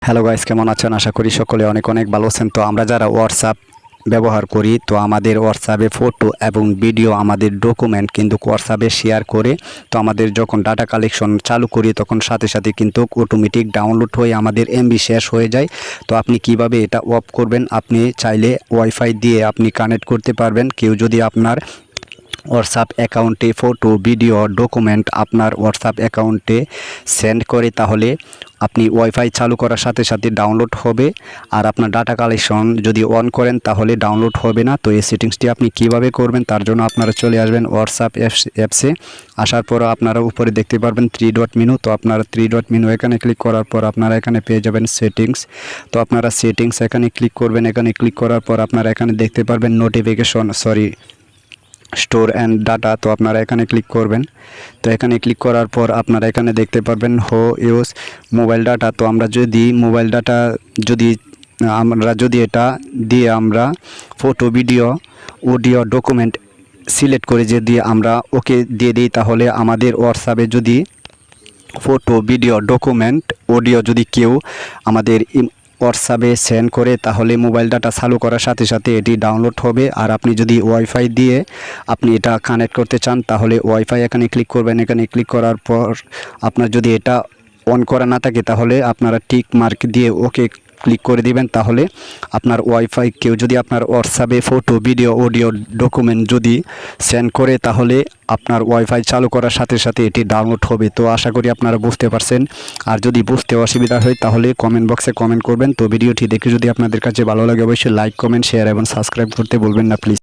Hello guys, কেমন আছেন? আশা করি সকলে অনেক অনেক ভালো আছেন। তো আমরা যারা হোয়াটসঅ্যাপ ব্যবহার করি, তো আমাদের হোয়াটসঅ্যাপে ফটো এবং ভিডিও, আমাদের ডকুমেন্ট কিন্তু হোয়াটসঅ্যাপে শেয়ার করে, তো আমাদের যখন ডাটা কালেকশন চালু করি তখন সাথে সাথে কিন্তু অটোমেটিক ডাউনলোড হয়ে আমাদের এমবি শেষ হয়ে যায়। তো আপনি কিভাবে এটা অফ করবেন? আপনি চাইলে ওয়াইফাই দিয়ে আপনি কানেক্ট করতে পারবেন। কেউ যদি আপনার হোয়াটসঅ্যাপ অ্যাকাউন্টে ফটো, ভিডিও, ডকুমেন্ট আপনার হোয়াটসঅ্যাপ অ্যাকাউন্টে সেন্ড করে, তাহলে আপনি ওয়াইফাই চালু করার সাথে সাথে ডাউনলোড হবে। আর আপনার ডাটা কালেকশন যদি অন করেন তাহলে ডাউনলোড হবে না। তো এই সেটিংসটি আপনি কিভাবে করবেন, তার জন্য আপনারা চলে আসবেন হোয়াটসঅ্যাপ অ্যাপসে। আসার পর আপনারা উপরে দেখতে পারবেন 3 ডট মেনু। তো আপনারা 3 ডট মেনু এখানে ক্লিক করার পর আপনারা এখানে পেয়ে যাবেন সেটিংস। তো আপনারা সেটিংস এখানে ক্লিক করবেন। এখানে ক্লিক করার পর আপনারা এখানে দেখতে পারবেন নোটিফিকেশন, স্টোর অ্যান্ড ডাটা। তো আপনারা এখানে ক্লিক করবেন। তো এখানে ক্লিক করার পর আপনারা এখানে দেখতে পারবেন হো ইউজ মোবাইল ডাটা। তো আমরা যদি মোবাইল ডাটা যদি এটা দিয়ে আমরা photo, video, audio, document select করে যদি আমরা ওকে দিয়ে দিই, তাহলে আমাদের হোয়াটসঅ্যাপে যদি ফটো, ভিডিও, ডকুমেন্ট, অডিও যদি কেউ আমাদের হোয়াটসঅ্যাপে সেন্ড করে, তাহলে মোবাইল ডাটা চালু করার সাথে সাথে এটি ডাউনলোড হবে। আর আপনি যদি ওয়াইফাই দিয়ে আপনি এটা কানেক্ট করতে চান, তাহলে ওয়াইফাই এখানে ক্লিক করবেন। এখানে ক্লিক করার পর আপনার যদি এটা অন করা না থাকে, তাহলে আপনারা টিক মার্ক দিয়ে ওকে ক্লিক করে দিবেন। তাহলে আপনার ওয়াইফাই কেউ যদি আপনার হোয়াটসঅ্যাপে ফটো, ভিডিও, অডিও, ডকুমেন্ট যদি সেন্ড করে, তাহলে আপনার ওয়াইফাই চালু করার সাথে সাথে এটি ডাউনলোড হবে। তো আশা করি আপনারা বুঝতে পারছেন। আর যদি বুঝতে অসুবিধা হয় তাহলে কমেন্ট বক্সে কমেন্ট করবেন। তো ভিডিওটি দেখে যদি আপনাদের কাছে ভালো লাগে অবশ্যই লাইক, কমেন্ট, শেয়ার এবং সাবস্ক্রাইব করতে বলবেন না প্লিজ।